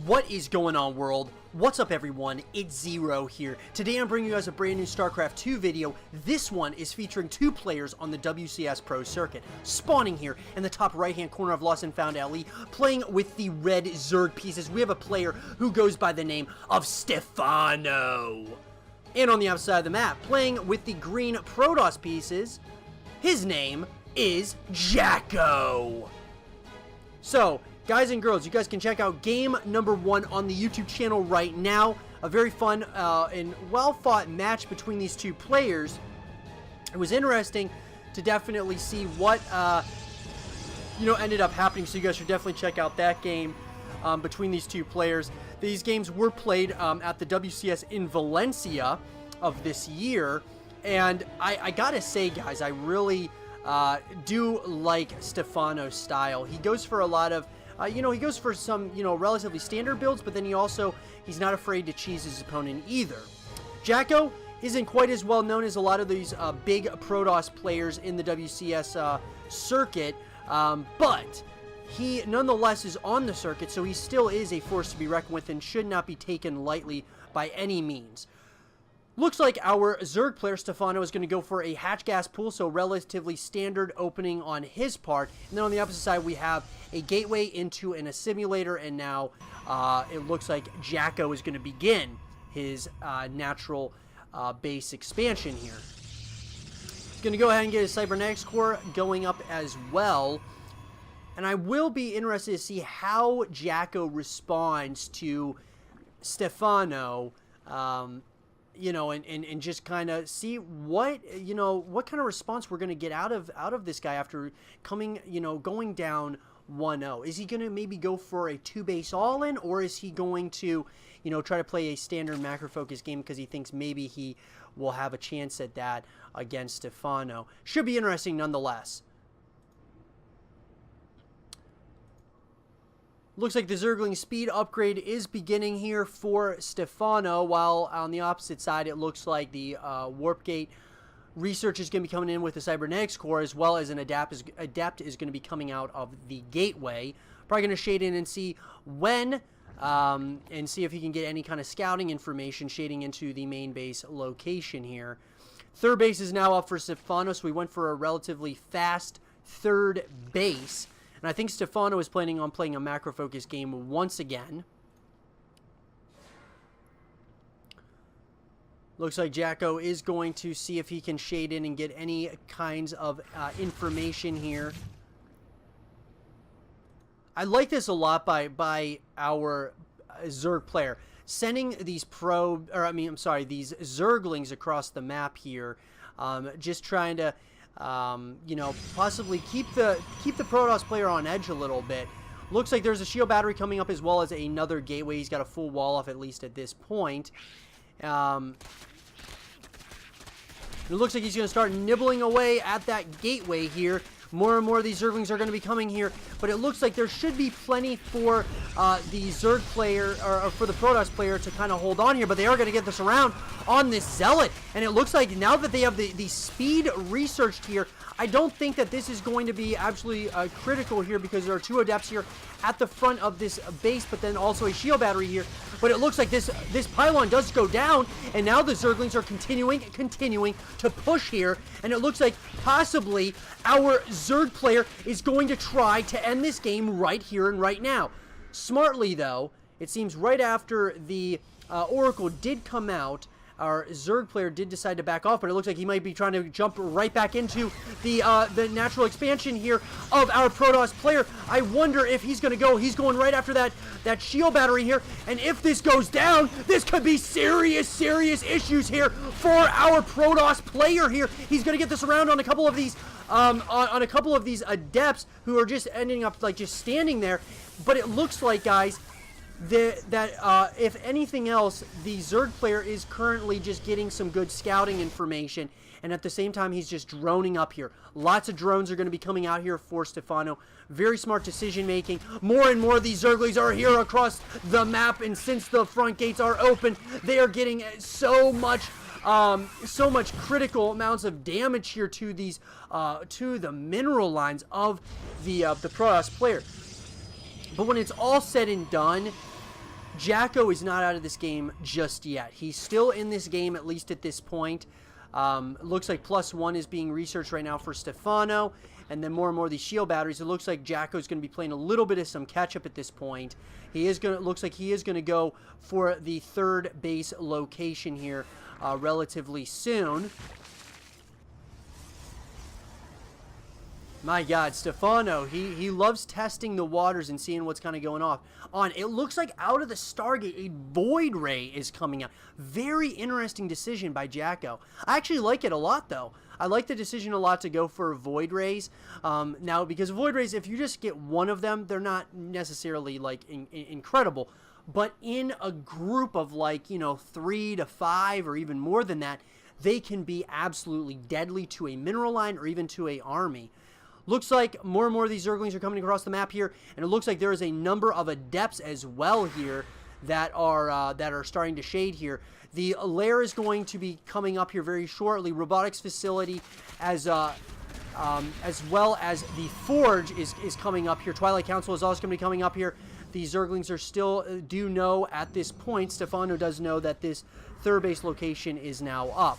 What is going on, world? What's up, everyone? It's Zero here. Today I'm bringing you guys a brand new Starcraft 2 video. This one is featuring two players on the WCS Pro circuit. Spawning here in the top right hand corner of Lost and Found Alley, playing with the red Zerg pieces, we have a player who goes by the name of Stephano. And on the outside of the map, playing with the green Protoss pieces, his name is JackO. So, guys and girls, you guys can check out game number 1 on the YouTube channel right now. A very fun and well-fought match between these two players. It was interesting to definitely see what ended up happening, so you guys should definitely check out that game between these two players. These games were played at the WCS in Valencia of this year, and I gotta say, guys, I really do like Stephano's style. He goes for a lot of he goes for some, relatively standard builds, but then he's not afraid to cheese his opponent either. JackO isn't quite as well known as a lot of these big Protoss players in the WCS circuit, but he nonetheless is on the circuit, so he still is a force to be reckoned with and should not be taken lightly by any means. Looks like our Zerg player, Stephano, is going to go for a hatch gas pool, so relatively standard opening on his part. And then on the opposite side, we have a gateway into an assimilator, and now it looks like JackO is going to begin his natural base expansion here. He's going to go ahead and get his cybernetics core going up as well. And I will be interested to see how JackO responds to Stephano, and just kind of see what kind of response we're going to get out of this guy after going down 1-0. Is he going to maybe go for a 2-base all-in, or is he going to, try to play a standard macro-focused game because he thinks maybe he will have a chance at that against Stephano? Should be interesting nonetheless. Looks like the Zergling speed upgrade is beginning here for Stephano, while on the opposite side it looks like the Warp Gate research is going to be coming in with the Cybernetics core, as well as an Adept is going to be coming out of the Gateway. Probably going to shade in and see when, and see if he can get any kind of scouting information shading into the main base location here. Third base is now up for Stephano, so we went for a relatively fast third base. And I think Stephano is planning on playing a macro-focused game once again. Looks like JackO is going to see if he can shade in and get any kinds of information here. I like this a lot by our Zerg player. Sending these these Zerglings across the map here. Just trying to possibly keep the Protoss player on edge a little bit. Looks like there's a shield battery coming up, as well as another gateway. He's got a full wall off, at least at this point. It looks like he's going to start nibbling away at that gateway here. More and more of these Zerglings are going to be coming here, but it looks like there should be plenty for the Zerg player, or for the Protoss player, to kind of hold on here, but they are going to get this around on this Zealot, and it looks like now that they have the speed researched here, I don't think that this is going to be absolutely critical here, because there are two Adepts here at the front of this base, but then also a shield battery here. But it looks like this pylon does go down, and now the Zerglings are continuing to push here, and it looks like possibly our Zerg player is going to try to end this game right here and right now. Smartly, though, it seems right after the Oracle did come out, our Zerg player did decide to back off, but it looks like he might be trying to jump right back into the natural expansion here of our Protoss player. I wonder if he's going to go. He's going right after that shield battery here, and if this goes down, this could be serious issues here for our Protoss player here. He's going to get this around on a couple of these on a couple of these Adepts who are just ending up just standing there. But it looks like, guys, that if anything else, the Zerg player is currently just getting some good scouting information, and at the same time he's just droning up here. Lots of drones are going to be coming out here for Stephano. Very smart decision making. More and more of these Zerglings are here across the map, and since the front gates are open, they are getting so much critical amounts of damage here to these to the mineral lines of the Protoss player. But when it's all said and done, JackO is not out of this game just yet. He's still in this game, at least at this point. Looks like +1 is being researched right now for Stephano, and then more and more of these shield batteries. It looks like JackO is going to be playing a little bit of some catch-up at this point. Looks like he is going to go for the third base location here relatively soon. My God, Stephano, he loves testing the waters and seeing what's kind of going on. It looks like out of the Stargate, a Void Ray is coming out. Very interesting decision by JackO. I actually like it a lot, though. I like the decision a lot to go for Void Rays. Now, because Void Rays, if you just get one of them, they're not necessarily, like, incredible. But in a group of, like, 3 to 5 or even more than that, they can be absolutely deadly to a mineral line or even to an army. Looks like more and more of these Zerglings are coming across the map here, and it looks like there is a number of Adepts as well here that are starting to shade here. The lair is going to be coming up here very shortly. Robotics facility, as well as the Forge is coming up here. Twilight Council is also going to be coming up here. The Zerglings are still do know at this point. Stephano does know that this third base location is now up.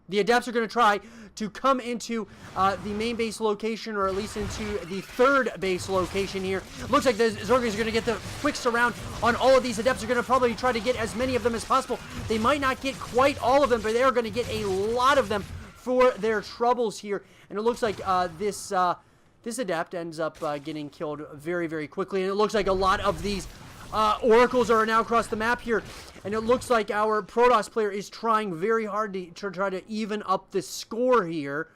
The Adepts are going to try to come into the main base location, or at least into the third base location here. Looks like the Zerglings are going to get the quick surround on all of these. Adepts are going to probably try to get as many of them as possible. They might not get quite all of them, but they are going to get a lot of them for their troubles here. And it looks like this Adept ends up getting killed very, very quickly. And it looks like a lot of these Oracles are now across the map here. And it looks like our Protoss player is trying very hard to try to even up the score here.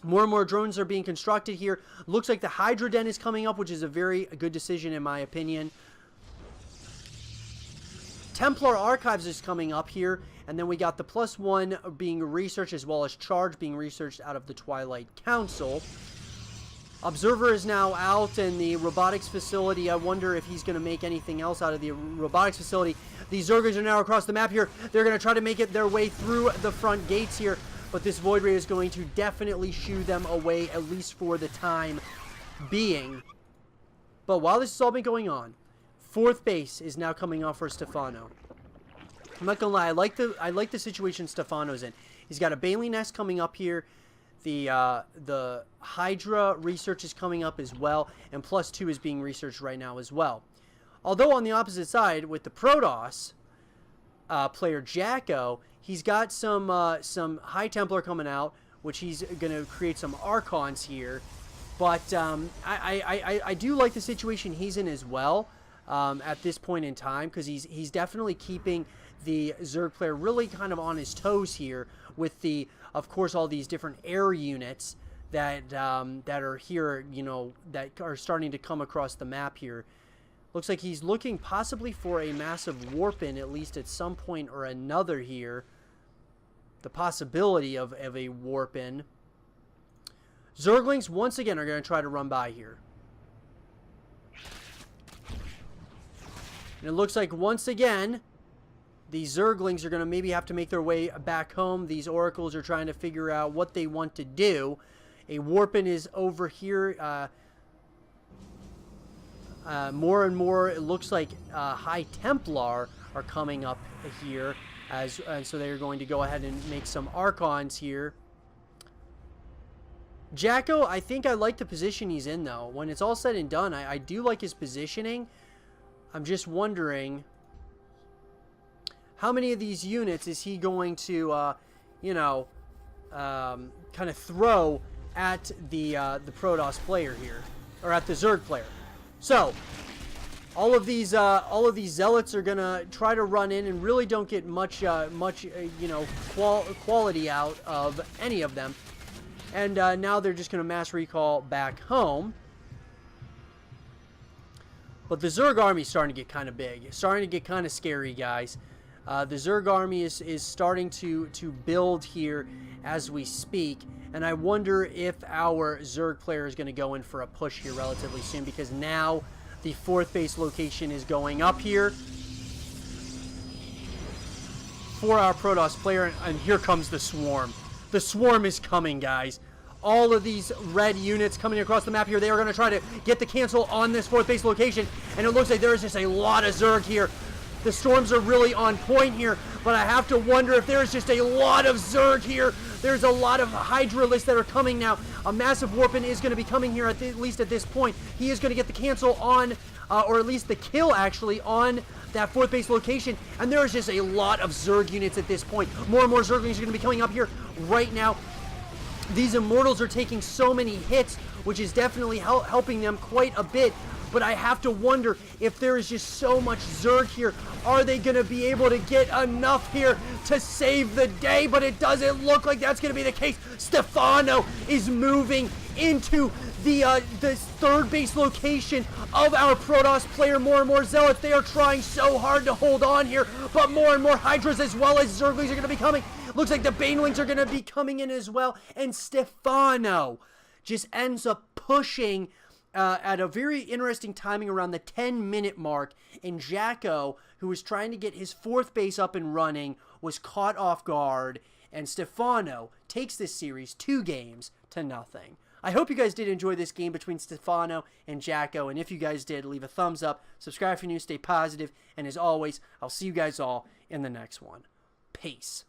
More and more drones are being constructed here. Looks like the Hydra Den is coming up, which is a very good decision in my opinion. Templar Archives is coming up here. And then we got the +1 being researched, as well as Charge being researched out of the Twilight Council. Observer is now out, and the robotics facility, I wonder if he's going to make anything else out of the robotics facility. These Zerglings are now across the map here. They're going to try to make it their way through the front gates here, but this Void Ray is going to definitely shoo them away, at least for the time being. But while this has all been going on, fourth base is now coming off for Stephano. I'm not going to lie, I like the situation Stephano's in. He's got a Bailey Nest coming up here. The Hydra research is coming up as well, and +2 is being researched right now as well. Although on the opposite side, with the Protoss player JackO, he's got some High Templar coming out, which he's going to create some Archons here. But I do like the situation he's in as well at this point in time, because he's definitely keeping the Zerg player really kind of on his toes here with the, of course, all these different air units that are here, that are starting to come across the map here. Looks like he's looking possibly for a massive warp-in, at least at some point or another here. The possibility of a warp-in. Zerglings, once again, are going to try to run by here. And it looks like, once again, the Zerglings are going to maybe have to make their way back home. These Oracles are trying to figure out what they want to do. A warp-in is over here. More and more, it looks like High Templar are coming up here. And so they're going to go ahead and make some Archons here. JackO, I think I like the position he's in, though. When it's all said and done, I do like his positioning. I'm just wondering, how many of these units is he going to, kind of throw at the Protoss player here, or at the Zerg player? So, all of these zealots are gonna try to run in and really don't get much quality out of any of them, and now they're just gonna mass recall back home. But the Zerg army is starting to get kind of big. It's starting to get kind of scary, guys. The Zerg army is starting to build here as we speak. And I wonder if our Zerg player is going to go in for a push here relatively soon, because now the fourth base location is going up here for our Protoss player. And here comes the Swarm. The Swarm is coming, guys. all of these red units coming across the map here. They are going to try to get the cancel on this 4th base location, and it looks like there is just a lot of Zerg here. The storms are really on point here, but I have to wonder if there is just a lot of Zerg here. There's a lot of Hydralisks that are coming now. A massive Warpin is going to be coming here at least at this point. He is going to get the cancel on, or at least the kill actually, on that 4th base location, and there is just a lot of Zerg units at this point. More and more Zerglings are going to be coming up here right now. These Immortals are taking so many hits, which is definitely helping them quite a bit. But I have to wonder if there is just so much Zerg here. Are they going to be able to get enough here to save the day? But it doesn't look like that's going to be the case. Stephano is moving into the 3rd base location of our Protoss player. More and more Zealots. They are trying so hard to hold on here. But more and more Hydras as well as Zerglings are going to be coming. Looks like the Banelings are going to be coming in as well. And Stephano just ends up pushing at a very interesting timing around the 10-minute mark, and JackO, who was trying to get his 4th base up and running, was caught off guard, and Stephano takes this series 2-0. I hope you guys did enjoy this game between Stephano and JackO, and if you guys did, leave a thumbs up, subscribe if you're new, stay positive, and as always, I'll see you guys all in the next one. Peace.